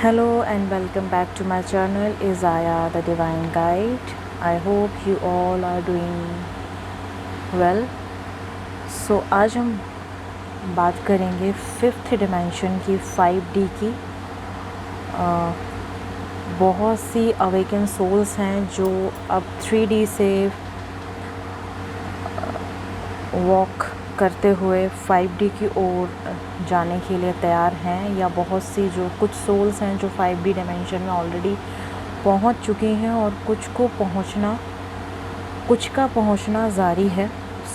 Hello and welcome back to my channel Isaiah the Divine Guide. I hope you all are doing well. So आज हम बात करेंगे fifth dimension की 5D की। बहुत सी awaken souls हैं जो अब 3D से वॉक करते हुए 5D की ओर जाने के लिए तैयार हैं, या बहुत सी जो कुछ सोल्स हैं जो 5D डिमेंशन में ऑलरेडी पहुंच चुकी हैं और कुछ का पहुंचना जारी है।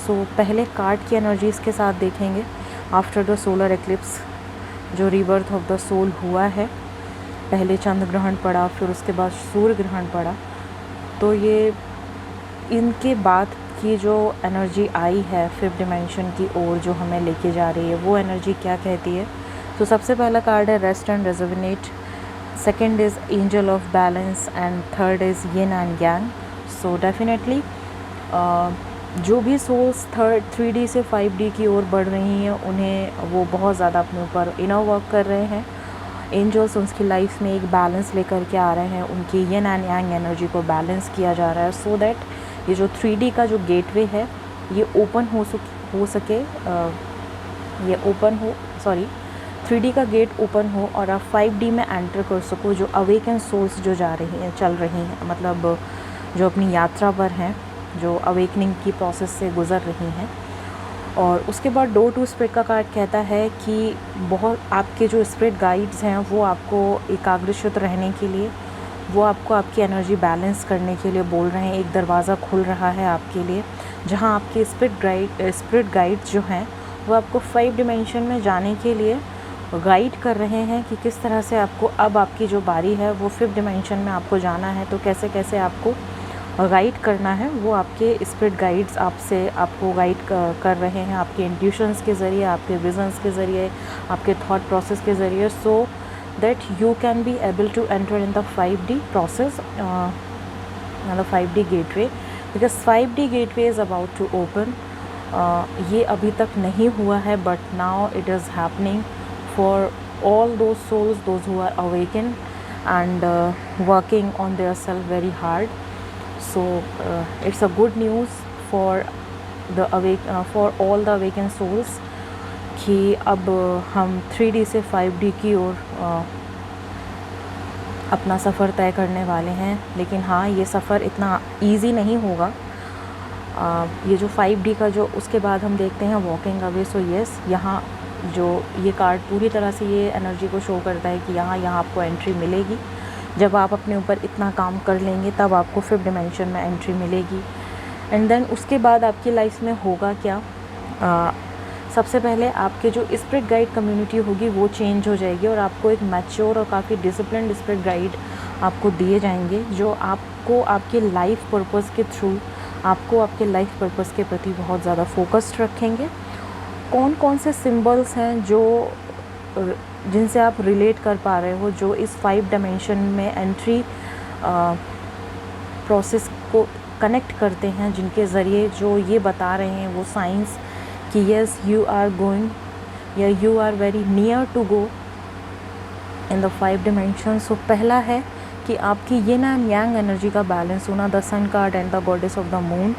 सो पहले कार्ड की एनर्जीज़ के साथ देखेंगे। आफ्टर द सोलर एक्लिप्स जो रीबर्थ ऑफ द सोल हुआ है, पहले चंद्र ग्रहण पड़ा, फिर उसके बाद सूर्य ग्रहण पड़ा, तो ये इनके बाद की जो एनर्जी आई है फिफ्थ डिमेंशन की ओर जो हमें लेके जा रही है, वो एनर्जी क्या कहती है। तो सबसे पहला कार्ड है rest and resonate, second is angel of balance and third is yin and Yang. So definitely जो भी सोल्स 3D से 5D की ओर बढ़ रही हैं, उन्हें वो बहुत ज़्यादा अपने ऊपर इनर वर्क कर रहे हैं। एंजल्स उनकी लाइफ में एक बैलेंस लेकर के आ रहे हैं, उनकी यिन एंड यांग एनर्जी को बैलेंस किया जा रहा है, सो दैट ये जो 3D का जो गेटवे है ये ओपन हो सके, ये ओपन हो, 3D का गेट ओपन हो और आप 5D में एंटर कर सको। जो अवेकन सोल्स जो जा रही हैं, चल रही हैं, मतलब जो अपनी यात्रा पर हैं, जो अवेकनिंग की प्रोसेस से गुज़र रही हैं। और उसके बाद डोर टू स्पिरिट का कार्ड कहता है कि बहुत आपके जो स्पिरिट गाइड्स हैं वो आपको एकाग्रचित्त रहने के लिए, वो आपको आपकी एनर्जी बैलेंस करने के लिए बोल रहे हैं। एक दरवाज़ा खुल रहा है आपके लिए, जहां आपके स्पिरिट गाइड्स जो हैं वो आपको 5 डिमेंशन में जाने के लिए गाइड कर रहे हैं कि किस तरह से आपको, अब आपकी जो बारी है वो 5th डिमेंशन में आपको जाना है, तो कैसे कैसे आपको गाइड करना है, वो आपके स्पिरिट गाइड्स आपको गाइड कर रहे हैं, आपके इंट्यूशंस के ज़रिए, आपके विजन्स के ज़रिए, आपके थॉट प्रोसेस के ज़रिए, सो that you can be able to enter in the 5D process, the 5D gateway, because 5D gateway is about to open. ये अभी तक नहीं हुआ है, but now it is happening for all those souls, those who are awakened and working on their self very hard. So it's a good news for for all the awakened souls कि अब हम 3D से 5D की ओर अपना सफ़र तय करने वाले हैं। लेकिन हाँ, ये सफ़र इतना इजी नहीं होगा। ये जो 5D का जो उसके बाद हम देखते हैं वॉकिंग अवे, सो यस, यहाँ जो ये कार्ड पूरी तरह से ये एनर्जी को शो करता है कि यहाँ आपको एंट्री मिलेगी। जब आप अपने ऊपर इतना काम कर लेंगे तब आपको 5th डिमेंशन में एंट्री मिलेगी। एंड देन उसके बाद आपकी लाइफ में होगा क्या, सबसे पहले आपके जो स्पिरिट गाइड कम्युनिटी होगी वो चेंज हो जाएगी और आपको एक मैच्योर और काफ़ी डिसिप्लिन्ड स्पिरिट गाइड आपको दिए जाएंगे, जो आपको आपके लाइफ पर्पस के थ्रू आपको आपके लाइफ पर्पस के प्रति बहुत ज़्यादा फोकस्ड रखेंगे। कौन कौन से सिंबल्स हैं जो जिनसे आप रिलेट कर पा रहे हो, जो इस 5 डिमेंशन में एंट्री प्रोसेस को कनेक्ट करते हैं, जिनके ज़रिए जो ये बता रहे हैं वो साइंस कि यस यू आर गोइंग, या you are very near to go in the 5 dimension. So पहला है कि आपकी यिन एंड यांग एनर्जी का बैलेंस होना, the sun card and the goddess of the moon.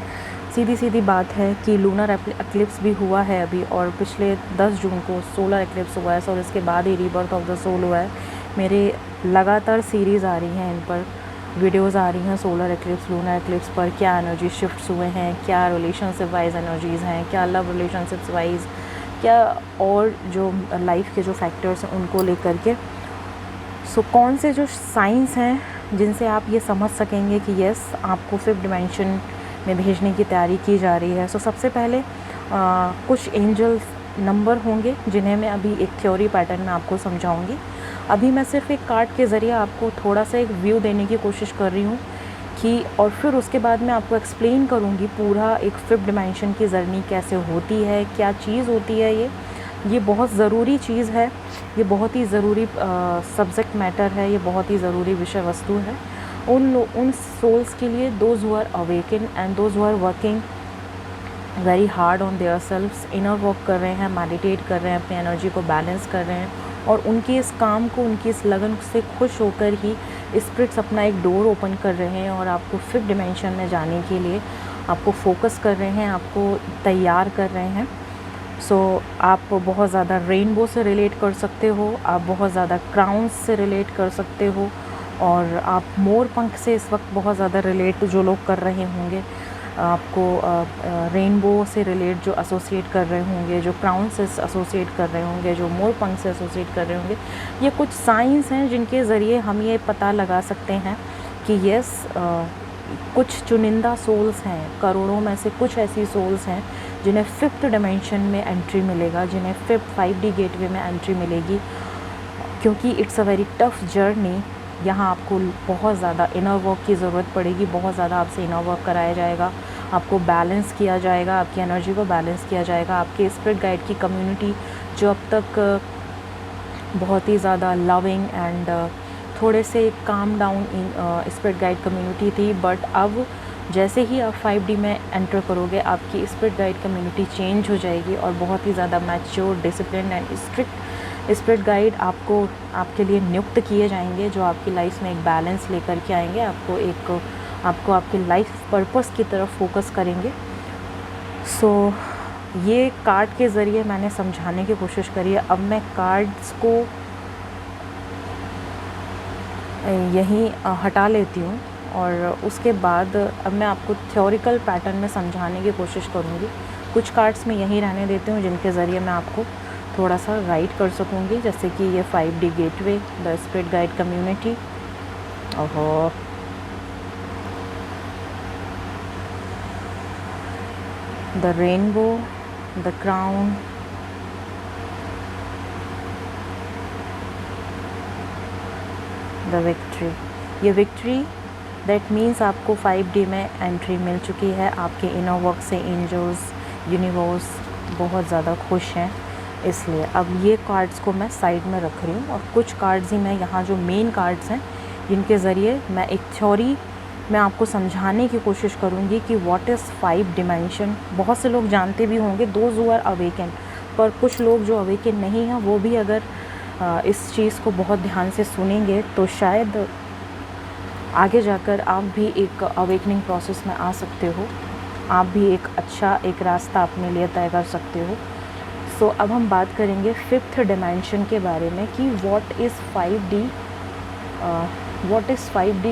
सीधी बात है कि लूनर एक्लिप्स भी हुआ है अभी, और पिछले 10 जून को सोलर एक्लिप्स हुआ है, और इसके बाद ही रीबर्थ ऑफ द सोल हुआ है। मेरे लगातार सीरीज़ आ रही हैं, इन पर वीडियोज़ आ रही हैं सोलर एक्लिप्स, लूनर एक्लिप्स पर, क्या एनर्जी शिफ्ट्स हुए हैं, क्या रिलेशनशिप वाइज एनर्जीज़ हैं, क्या लव रिलेशनशिप्स वाइज, क्या और जो लाइफ के जो फैक्टर्स हैं उनको लेकर के। सो कौन से जो साइंस हैं जिनसे आप ये समझ सकेंगे कि यस आपको 5th डिमेंशन में भेजने की तैयारी की जा रही है। सो सबसे पहले कुछ एंजल्स नंबर होंगे जिन्हें मैं अभी एक थ्योरी पैटर्न में आपको समझाऊंगी। अभी मैं सिर्फ एक कार्ड के ज़रिए आपको थोड़ा सा एक व्यू देने की कोशिश कर रही हूँ कि, और फिर उसके बाद मैं आपको एक्सप्लेन करूँगी पूरा एक 5th डिमेंशन की जर्नी कैसे होती है, क्या चीज़ होती है ये बहुत ज़रूरी चीज़ है, ये बहुत ही ज़रूरी सब्जेक्ट मैटर है, ये बहुत ही ज़रूरी विषय वस्तु है उन सोल्स के लिए, those who are awaken and those who are working very hard on their selves, inner work कर रहे हैं, मेडिटेट कर रहे हैं, अपनी एनर्जी को बैलेंस कर रहे हैं, और उनके इस काम को, उनकी इस लगन से खुश होकर ही स्पिरिट्स अपना एक डोर ओपन कर रहे हैं और आपको 5th डिमेंशन में जाने के लिए आपको फोकस कर रहे हैं, आपको तैयार कर रहे हैं। सो आप बहुत ज़्यादा रेनबो से रिलेट कर सकते हो, आप बहुत ज़्यादा क्राउन्स से रिलेट कर सकते हो, और आप मोर पंख से इस वक्त बहुत ज़्यादा रिलेट जो लोग कर रहे होंगे, आपको रेनबो से रिलेट जो एसोसिएट कर रहे होंगे, जो क्राउन से एसोसिएट कर रहे होंगे, जो मोर पंख से एसोसिएट कर रहे होंगे, ये कुछ साइंस हैं जिनके ज़रिए हम ये पता लगा सकते हैं कि यस, कुछ चुनिंदा सोल्स हैं, करोड़ों में से कुछ ऐसी सोल्स हैं जिन्हें 5th डिमेंशन में एंट्री मिलेगा, जिन्हें 5D गेटवे में एंट्री मिलेगी, क्योंकि it's a very tough journey. यहाँ आपको बहुत ज़्यादा इनर वर्क की ज़रूरत पड़ेगी, बहुत ज़्यादा आपसे इनर वर्क कराया जाएगा, आपको बैलेंस किया जाएगा, आपकी एनर्जी को बैलेंस किया जाएगा। आपके स्पिरिट गाइड की कम्युनिटी जो अब तक बहुत ही ज़्यादा लविंग एंड थोड़े से calm down spirit guide community थी, बट अब जैसे ही आप 5D में एंटर करोगे, आपकी स्पिरिट गाइड कम्युनिटी चेंज हो जाएगी और बहुत ही ज़्यादा mature, discipline and strict spirit guide आपके लिए नियुक्त किए जाएंगे, जो आपकी लाइफ में एक बैलेंस लेकर के आएंगे, आपको आपके लाइफ पर्पस की तरफ फोकस करेंगे। सो ये कार्ड के ज़रिए मैंने समझाने की कोशिश करी है। अब मैं कार्ड्स को यहीं हटा लेती हूँ और उसके बाद अब मैं आपको थ्योरिकल पैटर्न में समझाने की कोशिश करूँगी। कुछ कार्ड्स मैं यहीं रहने देती हूँ जिनके ज़रिए मैं आपको थोड़ा सा गाइड कर सकूँगी, जैसे कि ये 5D gateway, the spirit guide community, और the rainbow, the crown, the victory. ये विक्ट्री दैट मीन्स आपको 5D में एंट्री मिल चुकी है। आपके इनर वर्क से एंजल्स, यूनिवर्स बहुत ज़्यादा खुश हैं, इसलिए अब ये कार्ड्स को मैं साइड में रख रही हूँ और कुछ कार्ड्स ही मैं यहाँ जो मेन कार्ड्स हैं जिनके ज़रिए मैं एक थ्योरी मैं आपको समझाने की कोशिश करूँगी कि व्हाट इज़ 5 डिमेंशन। बहुत से लोग जानते भी होंगे, दोज हू आर अवेकन, पर कुछ लोग जो अवेकन नहीं हैं वो भी अगर इस चीज़ को बहुत ध्यान से सुनेंगे तो शायद आगे जाकर आप भी एक अवेकनिंग प्रोसेस में आ सकते हो, आप भी एक अच्छा एक रास्ता अपने लिए तय कर सकते हो। सो अब हम बात करेंगे 5th डिमेंशन के बारे में कि व्हाट इज़ 5D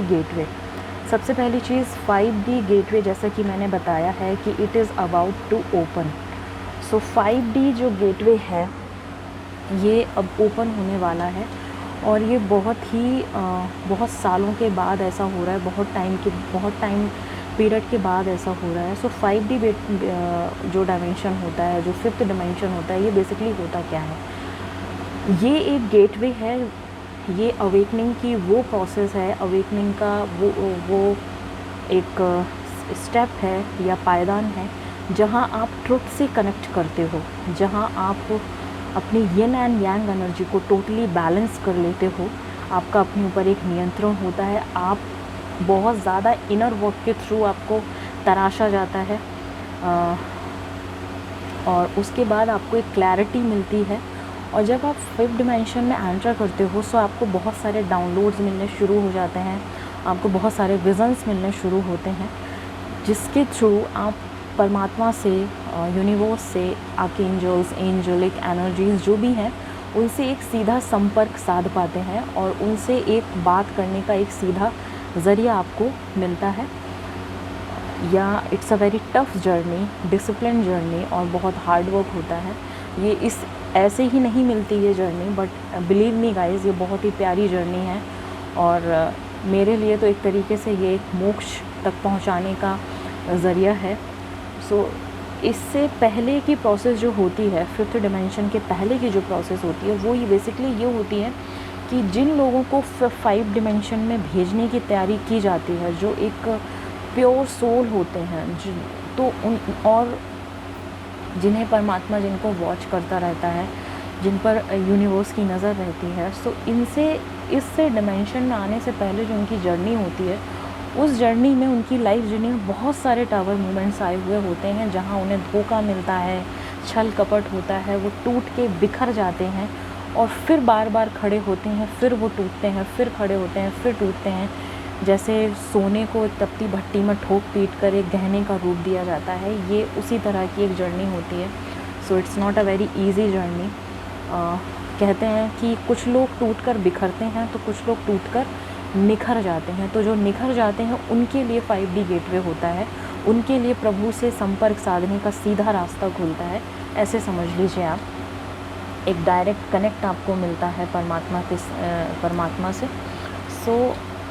गेटवे। सबसे पहली चीज़ 5D गेटवे, जैसा कि मैंने बताया है कि it is about to open. So 5D जो गेटवे है ये अब ओपन होने वाला है और ये बहुत सालों के बाद ऐसा हो रहा है, बहुत टाइम पीरियड के बाद ऐसा हो रहा है। सो 5D जो डायमेंशन होता है, जो 5th डिमेंशन होता है, ये बेसिकली होता क्या है? ये एक गेटवे है, ये अवेकनिंग की वो प्रोसेस है, अवेकनिंग का वो एक स्टेप है या पायदान है जहाँ आप ट्रुथ से कनेक्ट करते हो, जहाँ आप अपनी यिन एंड यांग एनर्जी को टोटली बैलेंस कर लेते हो। आपका अपने ऊपर एक नियंत्रण होता है, आप बहुत ज़्यादा इनर वर्क के थ्रू आपको तराशा जाता है और उसके बाद आपको एक क्लैरिटी मिलती है। और जब आप 5th डिमेंशन में एंटर करते हो तो आपको बहुत सारे डाउनलोड्स मिलने शुरू हो जाते हैं, आपको बहुत सारे विजन्स मिलने शुरू होते हैं, जिसके थ्रू आप परमात्मा से, यूनिवर्स से, आर्कएंजल्स, एंजेलिक एनर्जीज़ जो भी हैं उनसे एक सीधा संपर्क साध पाते हैं और उनसे एक बात करने का एक सीधा ज़रिया आपको मिलता है। या it's a very tough journey, discipline journey और बहुत हार्ड वर्क होता है। ये ऐसे ही नहीं मिलती ये journey, but believe me guys, ये बहुत ही प्यारी जर्नी है और मेरे लिए तो एक तरीके से ये एक मोक्ष तक पहुंचाने का ज़रिया है। सो इससे पहले की प्रोसेस जो होती है, 5th डिमेंशन के पहले की जो प्रोसेस होती है वो ये बेसिकली ये होती है कि जिन लोगों को 5 डिमेंशन में भेजने की तैयारी की जाती है, जो एक प्योर सोल होते हैं, तो और जिन्हें परमात्मा जिनको वॉच करता रहता है, जिन पर यूनिवर्स की नज़र रहती है, सो इससे डिमेंशन में आने से पहले जो उनकी जर्नी होती है, उस जर्नी में उनकी लाइफ जर्नी में बहुत सारे टावर मूवमेंट्स आए हुए होते हैं जहां उन्हें धोखा मिलता है, छल कपट होता है, वो टूट के बिखर जाते हैं और फिर बार बार खड़े होते हैं, फिर वो टूटते हैं, फिर खड़े होते हैं, फिर टूटते हैं। जैसे सोने को तपती भट्टी में ठोक पीट कर एक गहने का रूप दिया जाता है, ये उसी तरह की एक जर्नी होती है। So it's not a very easy journey. कहते हैं कि कुछ लोग टूट कर बिखरते हैं तो कुछ लोग टूट कर निखर जाते हैं। तो जो निखर जाते हैं उनके लिए 5D गेटवे होता है, उनके लिए प्रभु से संपर्क साधने का सीधा रास्ता खुलता है, ऐसे समझ लीजिए आप। एक डायरेक्ट कनेक्ट आपको मिलता है परमात्मा से।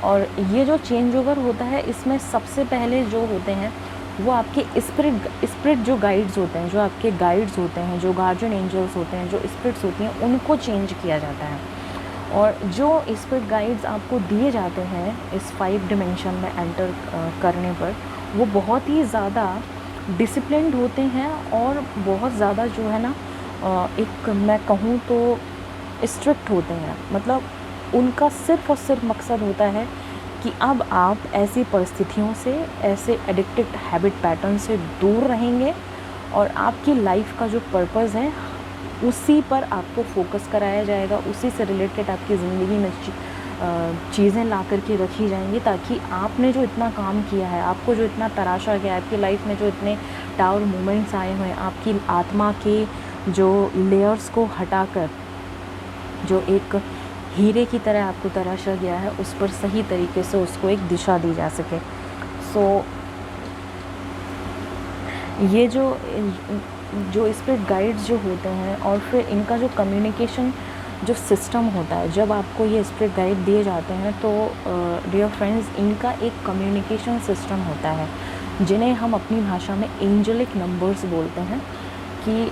और ये जो चेंज ओवर होता है, इसमें सबसे पहले जो होते हैं वो आपके स्पिरिट जो गाइड्स होते हैं, जो आपके गाइड्स होते हैं, जो गार्जियन एंजल्स होते हैं, जो स्पिरिट्स होती हैं, उनको चेंज किया जाता है। और जो स्पिरिट गाइड्स आपको दिए जाते हैं इस 5 डिमेंशन में एंटर करने पर, वो बहुत ही ज़्यादा डिसिप्लिन्ड होते हैं और बहुत ज़्यादा जो है ना, एक मैं कहूँ तो स्ट्रिक्ट होते हैं। मतलब उनका सिर्फ़ और सिर्फ मकसद होता है कि अब आप ऐसी परिस्थितियों से, ऐसे एडिक्टिव हैबिट पैटर्न से दूर रहेंगे और आपकी लाइफ का जो पर्पस है उसी पर आपको फोकस कराया जाएगा, उसी से रिलेटेड आपकी ज़िंदगी में चीज़ें ला कर के रखी जाएंगी, ताकि आपने जो इतना काम किया है, आपको जो इतना तराशा गया है, आपकी लाइफ में जो इतने टावर मोमेंट्स आए हुए हैं, आपकी आत्मा के जो लेयर्स को हटाकर जो एक हीरे की तरह आपको तराशा गया है, उस पर सही तरीके से उसको एक दिशा दी जा सके। सो ये जो स्पिरिट गाइड्स जो होते हैं, और फिर इनका जो कम्युनिकेशन जो सिस्टम होता है, जब आपको ये स्पिरिट गाइड दिए जाते हैं तो डियर फ्रेंड्स, इनका एक कम्युनिकेशन सिस्टम होता है जिन्हें हम अपनी भाषा में एंजेलिक नंबर्स बोलते हैं। कि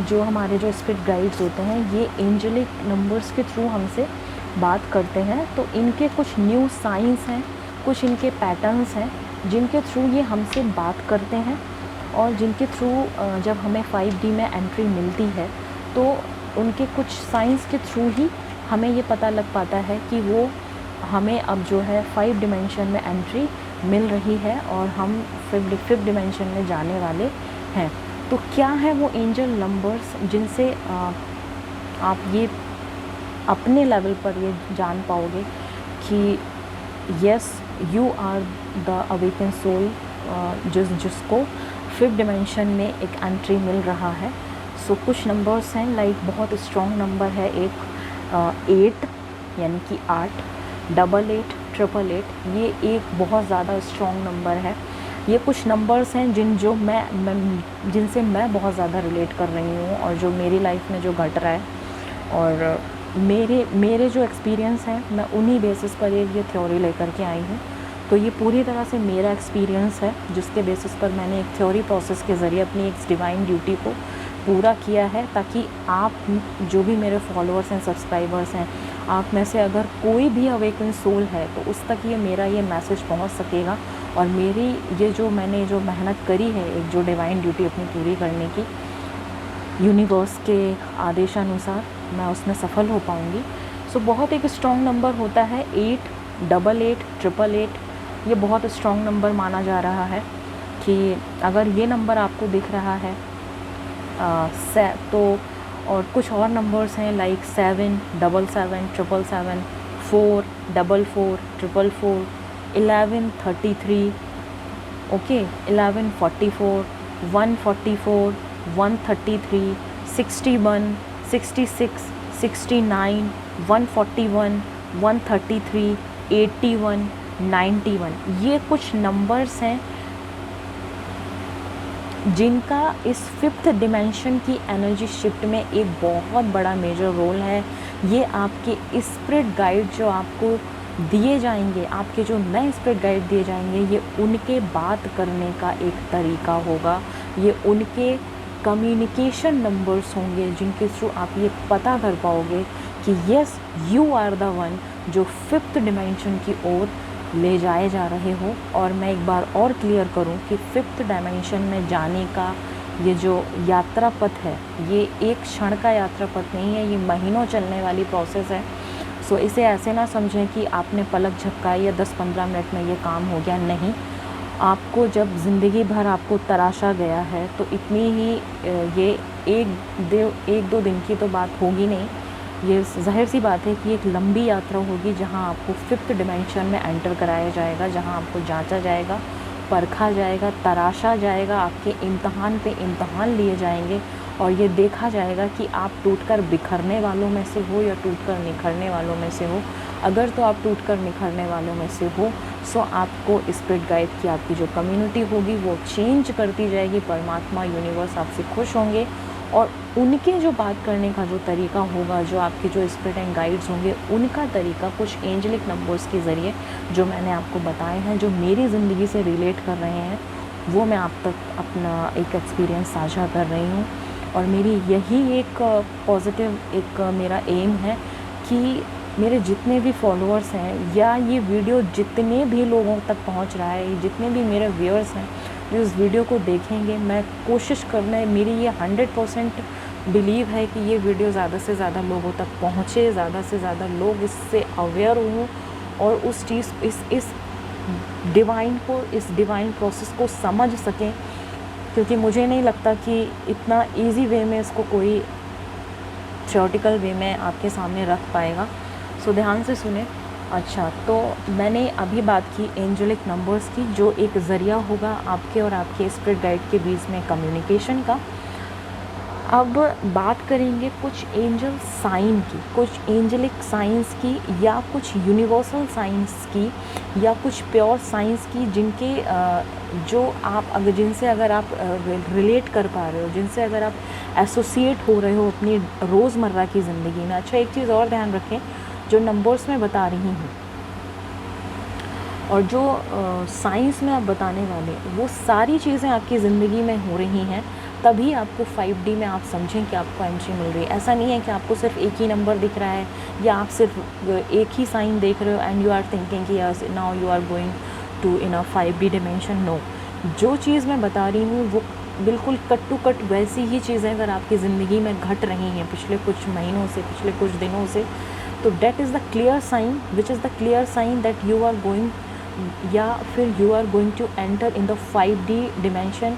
जो हमारे जो स्पिरिट गाइड्स होते हैं, ये एंजेलिक नंबर्स के थ्रू हमसे बात करते हैं। तो इनके कुछ न्यू साइंस हैं, कुछ इनके पैटर्न्स हैं जिनके थ्रू ये हमसे बात करते हैं, और जिनके थ्रू जब हमें 5D में एंट्री मिलती है तो उनके कुछ साइंस के थ्रू ही हमें ये पता लग पाता है कि वो हमें अब जो है 5 डिमेंशन में एंट्री मिल रही है और हम 5th डिमेंशन में जाने वाले हैं। तो क्या है वो एंजल नंबर्स जिनसे आप ये अपने लेवल पर ये जान पाओगे कि yes, you are the awaken soul, जिसको 5th डिमेंशन में एक एंट्री मिल रहा है। सो कुछ नंबर्स हैं, लाइक बहुत स्ट्रॉन्ग नंबर है एक 8 यानी कि 8, 88, 888, ये एक बहुत ज़्यादा स्ट्रॉन्ग नंबर है। ये कुछ नंबर्स हैं जिनसे मैं बहुत ज़्यादा रिलेट कर रही हूँ, और जो मेरी लाइफ में जो घट रहा है, और मेरे जो एक्सपीरियंस हैं, मैं उन्हीं बेसिस पर ये थ्योरी लेकर के आई हूँ। तो ये पूरी तरह से मेरा एक्सपीरियंस है, जिसके बेसिस पर मैंने एक थ्योरी प्रोसेस के ज़रिए अपनी एक डिवाइन ड्यूटी को पूरा किया है, ताकि आप जो भी मेरे फॉलोअर्स हैं, सब्सक्राइबर्स हैं, आप में से अगर कोई भी अवेकन सोल है तो उस तक मेरा ये मैसेज पहुंच सकेगा। और मेरी मैंने जो मेहनत करी है, एक जो डिवाइन ड्यूटी अपनी पूरी करने की, यूनिवर्स के आदेशानुसार, मैं उसमें सफल हो पाऊँगी। सो बहुत एक स्ट्रॉन्ग नंबर होता है 8, 88, 888। ये बहुत स्ट्रॉन्ग नंबर माना जा रहा है कि अगर ये नंबर आपको दिख रहा है तो, और कुछ और नंबर्स हैं लाइक 7, 77, 777, 4, 44, 444, 11, 33, ओके, 11, 44, 144, 133, 61, 66, 69, 141, 133, 81, 91। ये कुछ नंबर्स हैं जिनका इस 5th डिमेंशन की एनर्जी शिफ्ट में एक बहुत बड़ा मेजर रोल है। ये आपके स्पिरिट गाइड जो आपको दिए जाएंगे, आपके जो नए स्पिरिट गाइड दिए जाएंगे, ये उनके बात करने का एक तरीका होगा, ये उनके कम्युनिकेशन नंबर्स होंगे जिनके थ्रू आप ये पता कर पाओगे कि yes, you are the one जो 5th डिमेंशन की ओर ले जाए जा रहे हो। और मैं एक बार और क्लियर करूं कि 5th डायमेंशन में जाने का ये जो यात्रा पथ है, ये एक क्षण का यात्रा पथ नहीं है, ये महीनों चलने वाली प्रोसेस है। सो इसे ऐसे ना समझें कि आपने पलक झपकाई या 10-15 मिनट में ये काम हो गया, नहीं। आपको जब ज़िंदगी भर आपको तराशा गया है तो इतनी ही ये 1-2 दिन की तो बात होगी नहीं। ये ज़ाहिर सी बात है कि एक लंबी यात्रा होगी जहाँ आपको 5th डिमेंशन में एंटर कराया जाएगा, जहाँ आपको जांचा जाएगा, परखा जाएगा, तराशा जाएगा, आपके इम्तहान पे इम्तहान लिए जाएंगे और ये देखा जाएगा कि आप टूटकर बिखरने वालों में से हो या टूटकर निखरने वालों में से हो। अगर तो आप टूटकर निखरने वालों में से हो सो आपको स्पिरिट गाइड की आपकी जो कम्युनिटी होगी वो चेंज करती जाएगी। परमात्मा, यूनिवर्स आपसे खुश होंगे और उनके जो बात करने का जो तरीका होगा, जो आपके जो स्पिरिट एंड गाइड्स होंगे, उनका तरीका कुछ एंजलिक नंबर्स के ज़रिए जो मैंने आपको बताए हैं, जो मेरी ज़िंदगी से रिलेट कर रहे हैं, वो मैं आप तक अपना एक एक्सपीरियंस साझा कर रही हूँ। और मेरी यही एक पॉजिटिव एक मेरा एम है कि मेरे जितने भी फॉलोअर्स हैं या ये वीडियो जितने भी लोगों तक पहुंच रहा है, जितने भी मेरे व्यूअर्स हैं जो इस वीडियो को देखेंगे, मैं कोशिश करना, मेरी ये 100% बिलीव है कि ये वीडियो ज़्यादा से ज़्यादा लोगों तक पहुँचे, ज़्यादा से ज़्यादा लोग इससे अवेयर हों और उस चीज़ इस डिवाइन प्रोसेस को समझ सकें। क्योंकि मुझे नहीं लगता कि इतना इजी वे में इसको कोई थ्योरेटिकल वे में आपके सामने रख पाएगा। सो ध्यान से सुने। अच्छा, तो मैंने अभी बात की एंजलिक नंबर्स की, जो एक ज़रिया होगा आपके और आपके स्पिरिट गाइड के बीच में कम्युनिकेशन का। अब बात करेंगे कुछ एंजल साइन की, कुछ एंजलिक साइंस की या कुछ यूनिवर्सल साइंस की या कुछ प्योर साइंस की, जिनके जिनसे अगर आप रिलेट कर पा रहे हो, जिनसे अगर आप एसोसिएट हो रहे हो अपनी रोज़मर्रा की ज़िंदगी में। अच्छा, एक चीज़ और ध्यान रखें, जो नंबर्स मैं बता रही हूँ और जो साइंस में आप बताने वाले, वो सारी चीज़ें आपकी ज़िंदगी में हो रही हैं, तभी आपको 5D में आप समझें कि आपको एंट्री मिल रही है। ऐसा नहीं है कि आपको सिर्फ एक ही नंबर दिख रहा है या आप सिर्फ एक ही साइन देख रहे हो एंड यू आर थिंकिंग कि yes now you are going to in a 5D dimension. No, जो चीज़ मैं बता रही हूँ वो बिल्कुल कट टू कट वैसी ही चीज़ें अगर आपकी ज़िंदगी में घट रही हैं पिछले कुछ महीनों से, पिछले कुछ दिनों से, तो that is the clear sign, which is the clear sign that you are going या फिर you are going to enter in the 5D dimension,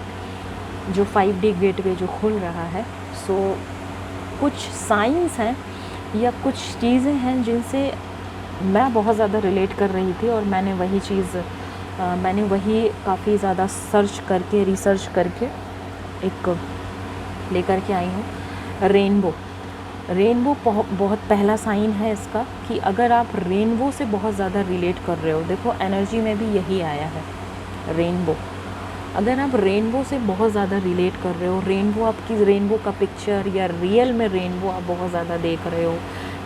जो 5D गेटवे जो खुल रहा है। सो कुछ साइंस हैं या कुछ चीज़ें हैं जिनसे मैं बहुत ज़्यादा रिलेट कर रही थी और मैंने वही काफ़ी ज़्यादा सर्च करके, रिसर्च करके एक लेकर के आई हूँ। रेनबो बहुत पहला साइन है इसका कि अगर आप रेनबो से बहुत ज़्यादा रिलेट कर रहे हो, देखो एनर्जी में भी यही आया है रेनबो। अगर आप रेनबो से बहुत ज़्यादा रिलेट कर रहे हो, रेनबो का पिक्चर या रियल में रेनबो आप बहुत ज़्यादा देख रहे हो,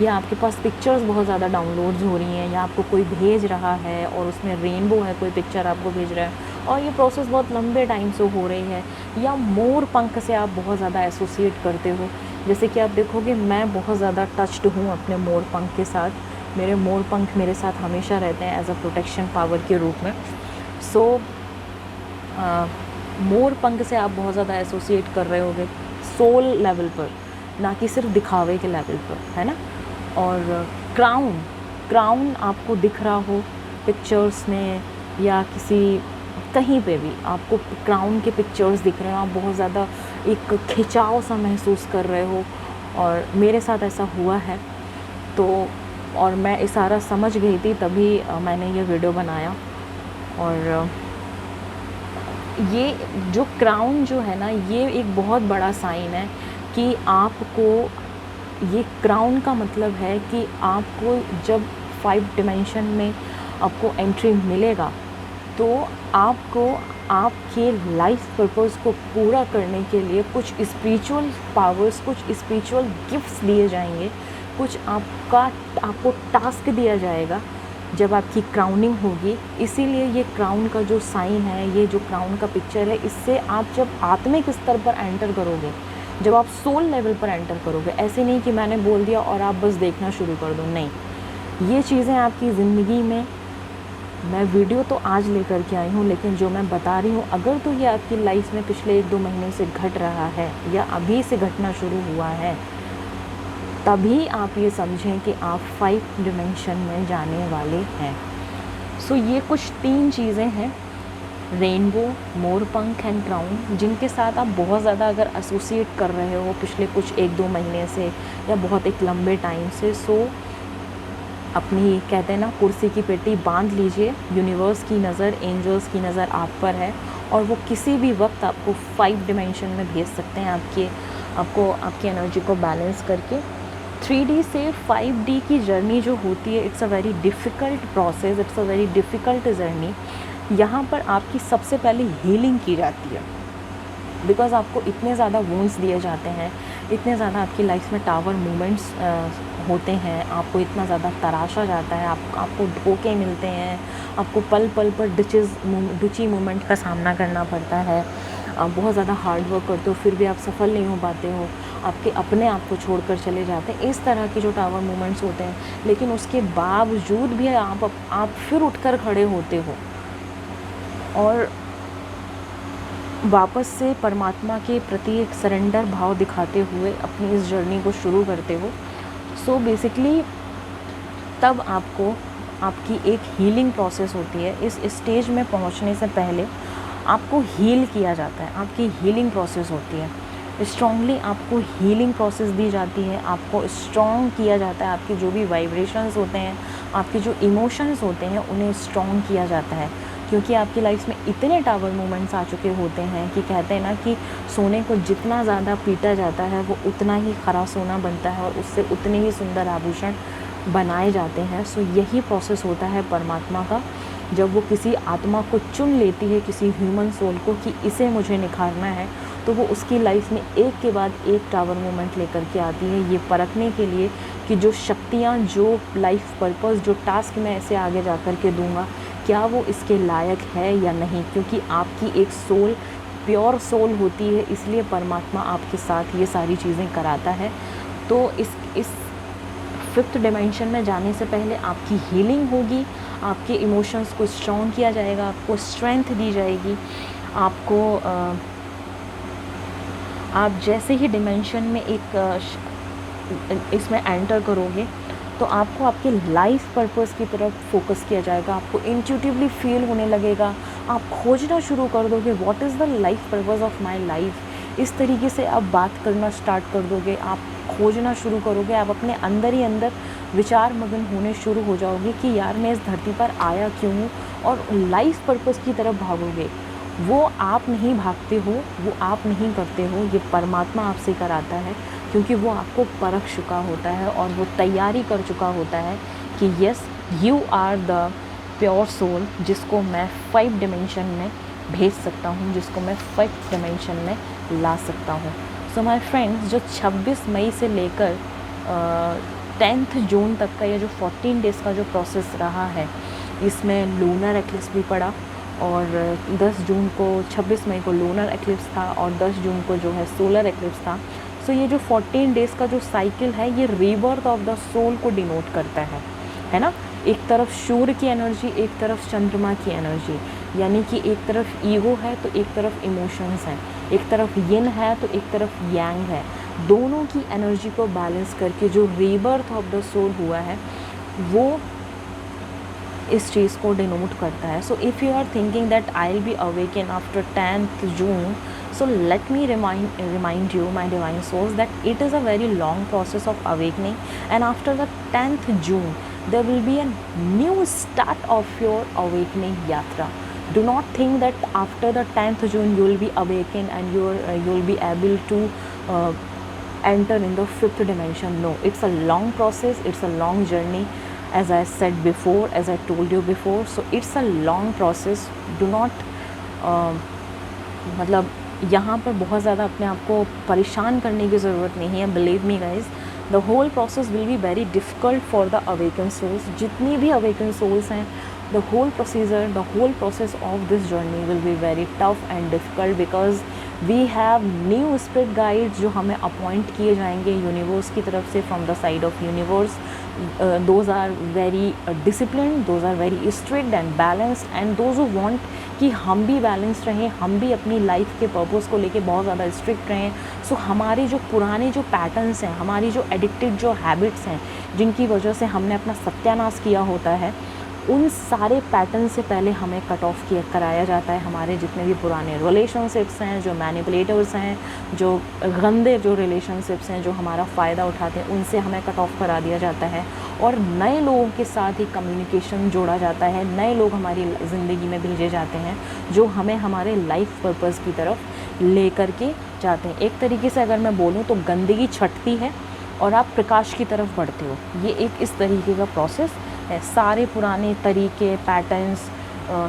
या आपके पास पिक्चर्स बहुत ज़्यादा डाउनलोड्स हो रही हैं, या आपको कोई भेज रहा है और उसमें रेनबो है, कोई पिक्चर आपको भेज रहा है और ये प्रोसेस बहुत लंबे टाइम से हो रही है, या मोर पंख से आप बहुत ज़्यादा एसोसिएट करते हो। जैसे कि आप देखोगे मैं बहुत ज़्यादा टच्ड हूँ अपने मोर पंख के साथ। मेरे मोर पंख मेरे साथ हमेशा रहते हैं एज अ प्रोटेक्शन पावर के रूप में। सो मोर पंख से आप बहुत ज़्यादा एसोसिएट कर रहे होगे सोल लेवल पर, ना कि सिर्फ दिखावे के लेवल पर, है ना। और क्राउन आपको दिख रहा हो पिक्चर्स में या कहीं पे भी आपको क्राउन के पिक्चर्स दिख रहे हो, आप बहुत ज़्यादा एक खिंचाव सा महसूस कर रहे हो, और मेरे साथ ऐसा हुआ है। तो और मैं इशारा समझ गई थी, तभी मैंने ये वीडियो बनाया। और ये जो क्राउन जो है ना, ये एक बहुत बड़ा साइन है कि आपको, ये क्राउन का मतलब है कि आपको जब 5 डिमेंशन में आपको एंट्री मिलेगा तो आपको आपके लाइफ पर्पस को पूरा करने के लिए कुछ स्पिरिचुअल पावर्स, कुछ स्पिरिचुअल गिफ्ट्स दिए जाएंगे, कुछ आपको टास्क दिया जाएगा जब आपकी क्राउनिंग होगी। इसीलिए ये क्राउन का जो साइन है, ये जो क्राउन का पिक्चर है, इससे आप जब आत्मिक स्तर पर एंटर करोगे, जब आप सोल लेवल पर एंटर करोगे, ऐसे नहीं कि मैंने बोल दिया और आप बस देखना शुरू कर दो, नहीं, ये चीज़ें आपकी ज़िंदगी में, मैं वीडियो तो आज लेकर के आई हूँ, लेकिन जो मैं बता रही हूँ, अगर तो ये आपकी लाइफ में पिछले 1-2 महीने से घट रहा है या अभी से घटना शुरू हुआ है, तभी आप ये समझें कि आप 5 डिमेंशन में जाने वाले हैं। सो ये कुछ 3 चीज़ें हैं रेनबो, मोरपंख एंड क्राउन, जिनके साथ आप बहुत ज़्यादा अगर एसोसिएट कर रहे हो पिछले कुछ 1-2 महीने से या बहुत एक लंबे टाइम से, सो अपनी कहते हैं ना कुर्सी की पेटी बांध लीजिए। यूनिवर्स की नज़र, एंजल्स की नज़र आप पर है और वो किसी भी वक्त आपको 5 डिमेंशन में भेज सकते हैं आपकी एनर्जी को बैलेंस करके। 3D से 5D की जर्नी जो होती है, it's a very difficult process, it's a very difficult journey. यहाँ पर आपकी सबसे पहले हीलिंग की जाती है, बिकॉज़ आपको इतने ज़्यादा वुंड्स दिए जाते हैं, इतने ज़्यादा आपकी लाइफ में टावर मोमेंट्स होते हैं, आपको इतना ज़्यादा तराशा जाता है, आपको धोखे मिलते हैं, आपको पल पल पर डुची मोमेंट का सामना करना पड़ता है, आप बहुत ज़्यादा हार्ड वर्क करते हो फिर भी आप सफल नहीं हो पाते हो, आपके अपने आप को छोड़कर चले जाते हैं, इस तरह के जो टावर मोमेंट्स होते हैं। लेकिन उसके बावजूद भी आप फिर उठकर खड़े होते हो और वापस से परमात्मा के प्रति एक सरेंडर भाव दिखाते हुए अपनी इस जर्नी को शुरू करते हो। सो बेसिकली तब आपकी एक हीलिंग प्रोसेस होती है। इस स्टेज में पहुंचने से पहले आपको हील किया जाता है, आपकी हीलिंग प्रोसेस होती है। स्ट्रॉन्गली आपको हीलिंग प्रोसेस दी जाती है, आपको स्ट्रॉन्ग किया जाता है, आपकी जो भी वाइब्रेशंस होते हैं, आपके जो इमोशंस होते हैं, उन्हें स्ट्रॉन्ग किया जाता है। क्योंकि आपकी लाइफ में इतने टावर मोमेंट्स आ चुके होते हैं कि कहते हैं ना कि सोने को जितना ज़्यादा पीटा जाता है वो उतना ही खरा सोना बनता है और उससे उतने ही सुंदर आभूषण बनाए जाते हैं। सो यही प्रोसेस होता है परमात्मा का, जब वो किसी आत्मा को चुन लेती है, किसी ह्यूमन सोल को, कि इसे मुझे निखारना है, तो वो उसकी लाइफ में एक के बाद एक टावर मोमेंट लेकर के आती है, ये परखने के लिए कि जो शक्तियाँ, जो लाइफ पर्पस, जो टास्क मैं ऐसे आगे जा कर के दूँगा, क्या वो इसके लायक है या नहीं। क्योंकि आपकी एक सोल प्योर सोल होती है, इसलिए परमात्मा आपके साथ ये सारी चीज़ें कराता है। तो इस 5th डिमेंशन में जाने से पहले आपकी हीलिंग होगी, आपके इमोशंस को स्ट्रॉन्ग किया जाएगा, आपको स्ट्रेंथ दी जाएगी। आप जैसे ही डिमेंशन में इसमें एंटर करोगे तो आपको आपके लाइफ पर्पस की तरफ फोकस किया जाएगा, आपको इंट्यूटिवली फील होने लगेगा, आप खोजना शुरू कर दोगे what is the life purpose of my life. इस तरीके से आप बात करना स्टार्ट कर दोगे, आप खोजना शुरू करोगे, आप अपने अंदर ही अंदर विचार मग्न होने शुरू हो जाओगे कि यार मैं इस धरती पर आया क्यों हूँ, और लाइफ पर्पस की तरफ भागोगे। वो आप नहीं भागते हो, वो आप नहीं करते हो, ये परमात्मा आपसे कराता है, क्योंकि वो आपको परख चुका होता है और वो तैयारी कर चुका होता है कि yes you are the pure soul, जिसको मैं 5 डिमेंशन में भेज सकता हूँ, जिसको मैं 5 डिमेंशन में ला सकता हूँ। सो माय फ्रेंड्स, जो 26 मई से लेकर 10th जून तक का ये जो 14 डेज़ का जो प्रोसेस रहा है, इसमें लूनर एक्लिप्स भी पड़ा और 10 जून को, 26 मई को लूनर एक्लिप्स था और 10 जून को जो है सोलर एक्लिप्स था। सो ये जो 14 डेज़ का जो साइकिल है, ये रीबर्थ ऑफ द सोल को डिनोट करता है ना। एक तरफ सूर्य की एनर्जी, एक तरफ चंद्रमा की एनर्जी, यानी कि एक तरफ ईगो है तो एक तरफ इमोशंस हैं, एक तरफ यिन है तो एक तरफ यांग है। दोनों की एनर्जी को बैलेंस करके जो रीबर्थ ऑफ द सोल हुआ है, वो इस चीज़ को डिनोट करता है। So if you are thinking that I will be awaken after 10th June, so let me remind you, my divine souls, that it is a very long process of awakening, and after the 10th June there will be a new start of your awakening yatra. Do not think that after the 10th June you will be awakened and you will be able to enter in the 5th dimension. No, it's a long process, it's a long journey, as I said before, as I told you before. So it's a long process. Do not मतलब यहाँ पर बहुत ज़्यादा अपने आप को परेशान करने की ज़रूरत नहीं है। Believe me guys, the whole process will be very difficult for the awaken souls. जितनी भी अवेकन सोल्स हैं, the whole process of this journey will be very tough and difficult, because we have new spirit guides जो हमें appoint किए जाएंगे universe की तरफ से, from the side of universe. Those are very disciplined, those are very strict and balanced, and those who want कि हम भी बैलेंस रहें, हम भी अपनी लाइफ के पर्पस को लेके बहुत ज़्यादा स्ट्रिक्ट रहें। सो हमारे जो पुराने जो पैटर्न्स हैं, हमारी जो एडिक्टेड जो हैबिट्स हैं, जिनकी वजह से हमने अपना सत्यानाश किया होता है, उन सारे पैटर्न से पहले हमें कट ऑफ किया कराया जाता है। हमारे जितने भी पुराने रिलेशनशिप्स हैं, जो मैनिपुलेटर्स हैं, जो गंदे जो रिलेशनशिप्स हैं, जो हमारा फ़ायदा उठाते हैं, उनसे हमें कट ऑफ करा दिया जाता है और नए लोगों के साथ ही कम्युनिकेशन जोड़ा जाता है। नए लोग हमारी ज़िंदगी में भेजे जाते हैं जो हमें हमारे लाइफ पर्पस की तरफ ले कर के जाते हैं। एक तरीके से अगर मैं बोलूँ तो गंदगी छटती है और आप प्रकाश की तरफ बढ़ते हो। ये एक इस तरीके का प्रोसेस है। सारे पुराने तरीके, पैटर्न्स,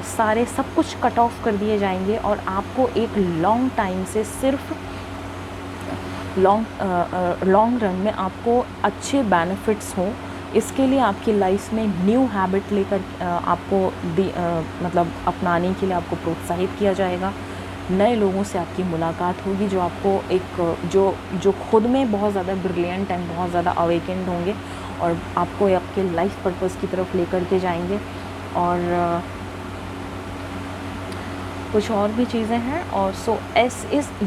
सारे सब कुछ कट ऑफ कर दिए जाएंगे और आपको एक लॉन्ग टाइम से सिर्फ लॉन्ग रन में आपको अच्छे बेनिफिट्स हों, इसके लिए आपकी लाइफ में न्यू हैबिट लेकर आपको मतलब अपनाने के लिए आपको प्रोत्साहित किया जाएगा। नए लोगों से आपकी मुलाकात होगी जो आपको एक जो खुद में बहुत ज़्यादा ब्रिलियंट एंड बहुत ज़्यादा अवेकेंड होंगे और आपको आपके लाइफ पर्पस की तरफ लेकर के जाएंगे। और कुछ और भी चीज़ें हैं। और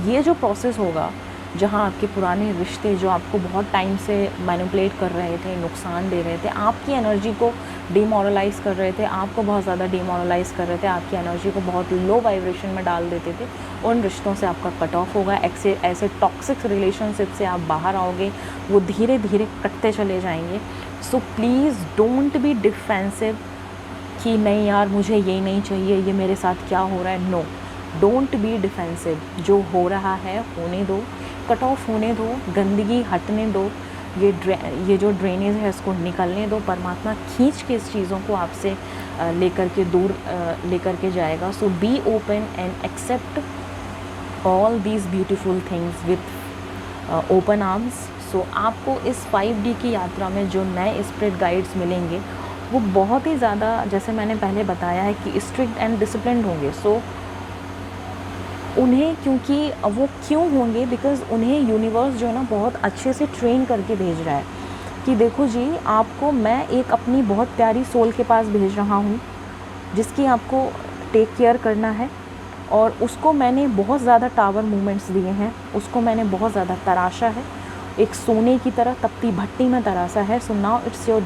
ये जो प्रोसेस होगा जहाँ आपके पुराने रिश्ते जो आपको बहुत टाइम से मैनिपुलेट कर रहे थे, नुकसान दे रहे थे, आपकी एनर्जी को डिमोरलाइज़ कर रहे थे, आपको बहुत ज़्यादा डिमोरलाइज़ कर रहे थे, आपकी एनर्जी को बहुत लो वाइब्रेशन में डाल देते थे, उन रिश्तों से आपका कट ऑफ होगा। ऐसे टॉक्सिक रिलेशनशिप से आप बाहर आओगे, वो धीरे धीरे कटते चले जाएंगे। So please don't be defensive कि नहीं यार मुझे ये नहीं चाहिए, ये मेरे साथ क्या हो रहा है। No, don't be defensive. जो हो रहा है होने दो, कट ऑफ होने दो, गंदगी हटने दो, ये जो ड्रेनेज है इसको निकलने दो। परमात्मा खींच के इस चीज़ों को आपसे लेकर के दूर लेकर के जाएगा। So be open and accept all these beautiful things with open arms. So आपको इस 5D की यात्रा में जो नए स्पिरिट गाइड्स मिलेंगे वो बहुत ही ज़्यादा, जैसे मैंने पहले बताया है कि स्ट्रिक्ट एंड डिसिप्लिन्ड होंगे। सो उन्हें क्योंकि वो क्यों होंगे, बिकॉज़ उन्हें यूनिवर्स जो है ना बहुत अच्छे से ट्रेन करके भेज रहा है कि देखो जी, आपको मैं एक अपनी बहुत प्यारी सोल के पास भेज रहा हूँ जिसकी आपको टेक केयर करना है। और उसको मैंने बहुत ज़्यादा टावर मूवमेंट्स दिए हैं, उसको मैंने बहुत ज़्यादा तराशा है, एक सोने की तरह तपती भट्टी में तराशा है। So now it's your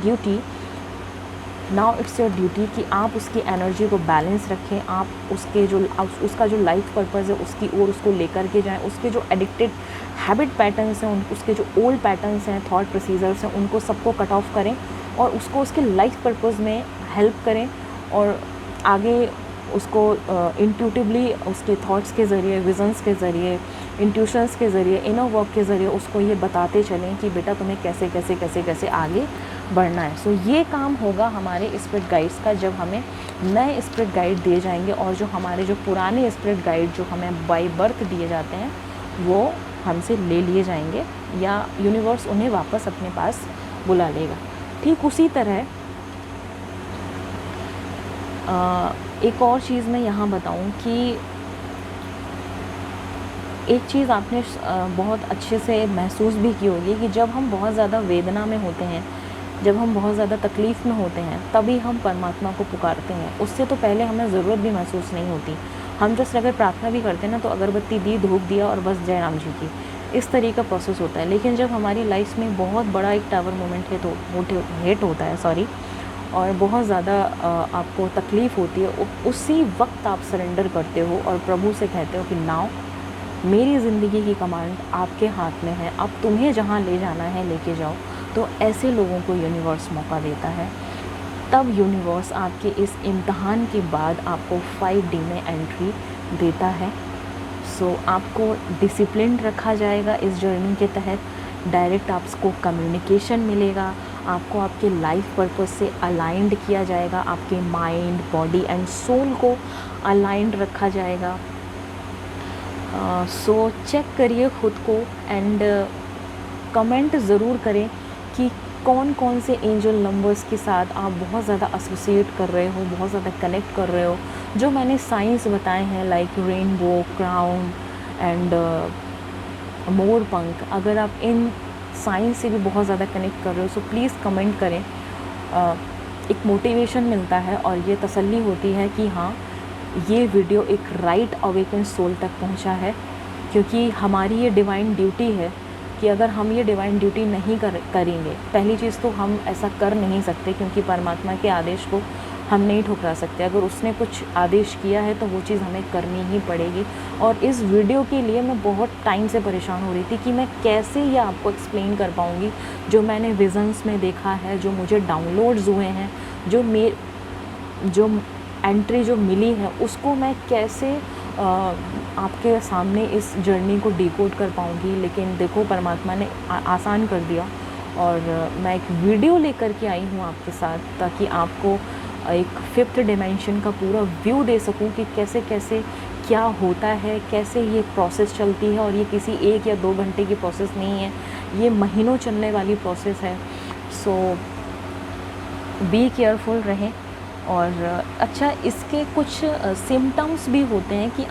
duty कि आप उसकी एनर्जी को बैलेंस रखें, आप उसका जो लाइफ पर्पस है उसकी ओर उसको लेकर के जाएं। उसके जो एडिक्टेड हैबिट पैटर्न्स हैं, उसके जो ओल्ड पैटर्न्स हैं, थॉट प्रोसीजर्स हैं, उनको सबको कट ऑफ करें और उसको उसके लाइफ पर्पस में हेल्प करें और आगे उसको इंट्यूटिवली उसके थॉट्स के ज़रिए, विजन्स के ज़रिए, इंट्यूशंस के ज़रिए, इनर वर्क के ज़रिए उसको ये बताते चलें कि बेटा तुम्हें कैसे कैसे कैसे कैसे आगे बढ़ना है। सो ये काम होगा हमारे स्पिरिट गाइड्स का जब हमें नए स्पिरिट गाइड दिए जाएंगे और जो हमारे जो पुराने स्पिरिट गाइड जो हमें बाय बर्थ दिए जाते हैं वो हमसे ले लिए जाएंगे या यूनिवर्स उन्हें वापस अपने पास बुला लेगा। ठीक उसी तरह एक और चीज़ मैं यहाँ बताऊँ कि एक चीज़ आपने बहुत अच्छे से महसूस भी की होगी कि जब हम बहुत ज़्यादा वेदना में होते हैं, जब हम बहुत ज़्यादा तकलीफ़ में होते हैं, तभी हम परमात्मा को पुकारते हैं। उससे तो पहले हमें ज़रूरत भी महसूस नहीं होती। हम जस्ट अगर प्रार्थना भी करते हैं ना तो अगरबत्ती दी, धूप दिया और बस जय राम जी की, इस तरीके का प्रोसेस होता है। लेकिन जब हमारी लाइफ में बहुत बड़ा एक टावर मोमेंट हिट होता है और बहुत ज़्यादा आपको तकलीफ़ होती है, उसी वक्त आप सरेंडर करते हो और प्रभु से कहते हो कि नाउ मेरी ज़िंदगी की कमांड आपके हाथ में है, अब तुम्हें जहाँ ले जाना है लेके जाओ। तो ऐसे लोगों को यूनिवर्स मौका देता है। तब यूनिवर्स आपके इस इम्तहान के बाद आपको 5D में एंट्री देता है। सो आपको डिसिप्लिन रखा जाएगा इस जर्नी के तहत। डायरेक्ट आपको कम्युनिकेशन मिलेगा, आपको आपके लाइफ पर्पस से अलाइंड किया जाएगा, आपके माइंड, बॉडी एंड सोल को अलाइंड रखा जाएगा। सो चेक करिए ख़ुद को एंड कमेंट ज़रूर करें कि कौन कौन से एंजल नंबर्स के साथ आप बहुत ज़्यादा एसोसिएट कर रहे हो, बहुत ज़्यादा कनेक्ट कर रहे हो। जो मैंने साइंस बताए हैं like rainbow, crown and more पंख, अगर आप इन साइंस से भी बहुत ज़्यादा कनेक्ट कर रहे हो सो प्लीज़ कमेंट करें। एक मोटिवेशन मिलता है और ये तसल्ली होती है कि हाँ, ये वीडियो एक राइट अवेकन सोल तक पहुंचा है। क्योंकि हमारी ये डिवाइन ड्यूटी है कि अगर हम ये डिवाइन ड्यूटी नहीं करेंगे, पहली चीज़ तो हम ऐसा कर नहीं सकते क्योंकि परमात्मा के आदेश को हम नहीं ठुकरा सकते। अगर उसने कुछ आदेश किया है तो वो चीज़ हमें करनी ही पड़ेगी। और इस वीडियो के लिए मैं बहुत टाइम से परेशान हो रही थी कि मैं कैसे ये आपको एक्सप्लेन कर पाऊँगी जो मैंने विज़न्स में देखा है, जो मुझे डाउनलोड्स हुए हैं, जो एंट्री जो मिली है उसको मैं कैसे आपके सामने इस जर्नी को डिकोड कर पाऊँगी। लेकिन देखो परमात्मा ने आसान कर दिया और मैं एक वीडियो लेकर के आई हूँ आपके साथ, ताकि आपको एक फिफ्थ डिमेंशन का पूरा व्यू दे सकूँ कि कैसे कैसे क्या होता है, कैसे ये प्रोसेस चलती है। और ये किसी 1 या 2 घंटे की प्रोसेस नहीं है, ये महीनों चलने वाली प्रोसेस है। सो बी केयरफुल रहें। और अच्छा, इसके कुछ सिम्टम्स भी होते हैं कि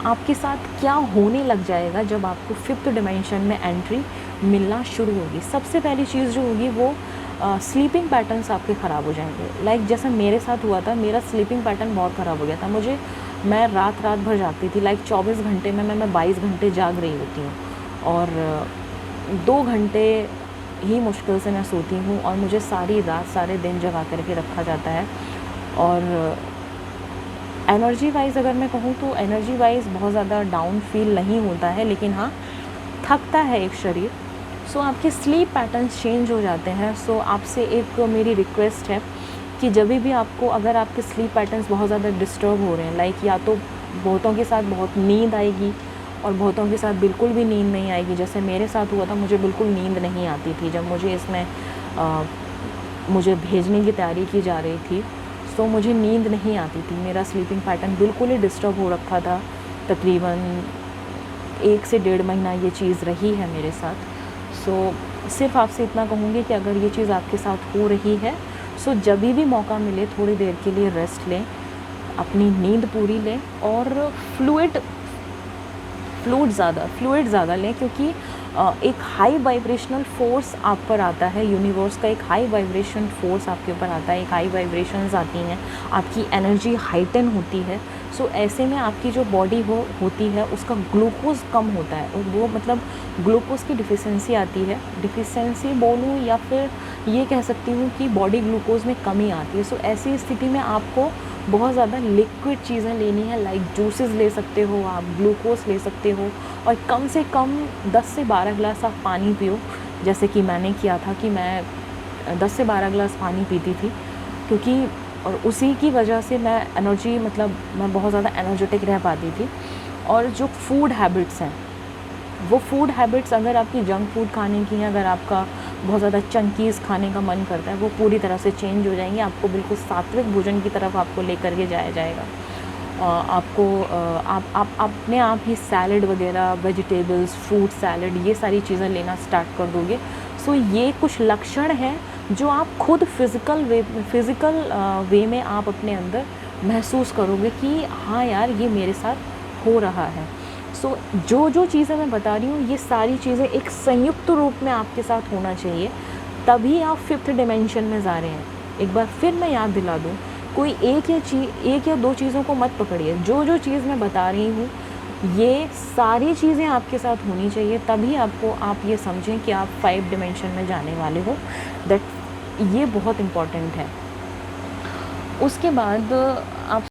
आपके साथ क्या होने लग जाएगा जब आपको फिफ्थ डिमेंशन में एंट्री मिलना शुरू होगी। सबसे पहली चीज़ जो होगी वो स्लीपिंग पैटर्न्स आपके ख़राब हो जाएंगे। लाइक जैसा मेरे साथ हुआ था, मेरा स्लीपिंग पैटर्न बहुत ख़राब हो गया था। मैं रात भर जागती थी। लाइक 24 घंटे में मैं 22 घंटे जाग रही होती हूँ और 2 घंटे ही मुश्किल से मैं सोती हूँ और मुझे सारी रात सारे दिन जगा करके रखा जाता है। और एनर्जी वाइज़ अगर मैं कहूँ तो एनर्जी वाइज़ बहुत ज़्यादा डाउन फील नहीं होता है, लेकिन हाँ थकता है एक शरीर। सो आपके स्लीप पैटर्न्स चेंज हो जाते हैं। सो आपसे एक मेरी रिक्वेस्ट है कि जब भी आपको, अगर आपके स्लीप पैटर्न्स बहुत ज़्यादा डिस्टर्ब हो रहे हैं, लाइक या तो बहुतों के साथ बहुत नींद आएगी और बहुतों के साथ बिल्कुल भी नींद नहीं आएगी। जैसे मेरे साथ हुआ था, मुझे बिल्कुल नींद नहीं आती थी जब मुझे इसमें मुझे भेजने की तैयारी की जा रही थी। सो मुझे नींद नहीं आती थी, मेरा स्लीपिंग पैटर्न बिल्कुल ही डिस्टर्ब हो रखा था। तकरीबन 1 से 1.5 महीना ये चीज़ रही है मेरे साथ। सो सिर्फ आपसे इतना कहूँगी कि अगर ये चीज़ आपके साथ हो रही है, सो जब भी मौका मिले थोड़ी देर के लिए रेस्ट लें, अपनी नींद पूरी लें और फ्लूइड ज़्यादा लें, क्योंकि एक हाई वाइब्रेशनल फोर्स आप पर आता है। यूनिवर्स का एक हाई वाइब्रेशन फोर्स आपके ऊपर आता है, एक हाई वाइब्रेशंस आती हैं, आपकी एनर्जी हाइटन होती है। सो ऐसे में आपकी जो बॉडी होती है उसका ग्लूकोज कम होता है, वो मतलब ग्लूकोज की डिफिशेंसी आती है। डिफिशेंसी बोलूँ या फिर ये कह सकती हूँ कि बॉडी ग्लूकोज में कमी आती है। सो ऐसी स्थिति में आपको बहुत ज़्यादा लिक्विड चीज़ें लेनी है, लाइक जूसेस ले सकते हो आप, ग्लूकोज ले सकते हो और कम से कम 10 से 12 गिलास आप पानी पियो। जैसे कि मैंने किया था कि मैं 10 से 12 गिलास पानी पीती थी, क्योंकि और उसी की वजह से मैं बहुत ज़्यादा एनर्जेटिक रह पाती थी। और जो फूड हैबिट्स हैं, वो फूड हैबिट्स अगर आपकी जंक फूड खाने की हैं, अगर आपका बहुत ज़्यादा चंकीज़ खाने का मन करता है, वो पूरी तरह से चेंज हो जाएंगे। आपको बिल्कुल सात्विक भोजन की तरफ आपको लेकर के जाया जाएगा। आप अपने आप ही सैलड वगैरह, वेजिटेबल्स, फ्रूट सैलड, ये सारी चीज़ें लेना स्टार्ट कर दोगे। सो ये कुछ लक्षण हैं जो आप खुद फिज़िकल वे में आप अपने अंदर महसूस करोगे कि हाँ यार, ये मेरे साथ हो रहा है। सो जो चीज़ें मैं बता रही हूँ, ये सारी चीज़ें एक संयुक्त रूप में आपके साथ होना चाहिए, तभी आप फिफ्थ डिमेंशन में जा रहे हैं। एक बार फिर मैं याद दिला दूँ, कोई एक या 2 चीज़ों को मत पकड़िए। जो चीज़ मैं बता रही हूँ, ये सारी चीज़ें आपके साथ होनी चाहिए, तभी आप ये समझें कि आप 5 डिमेंशन में जाने वाले हो। ये बहुत इम्पॉर्टेंट है। उसके बाद आप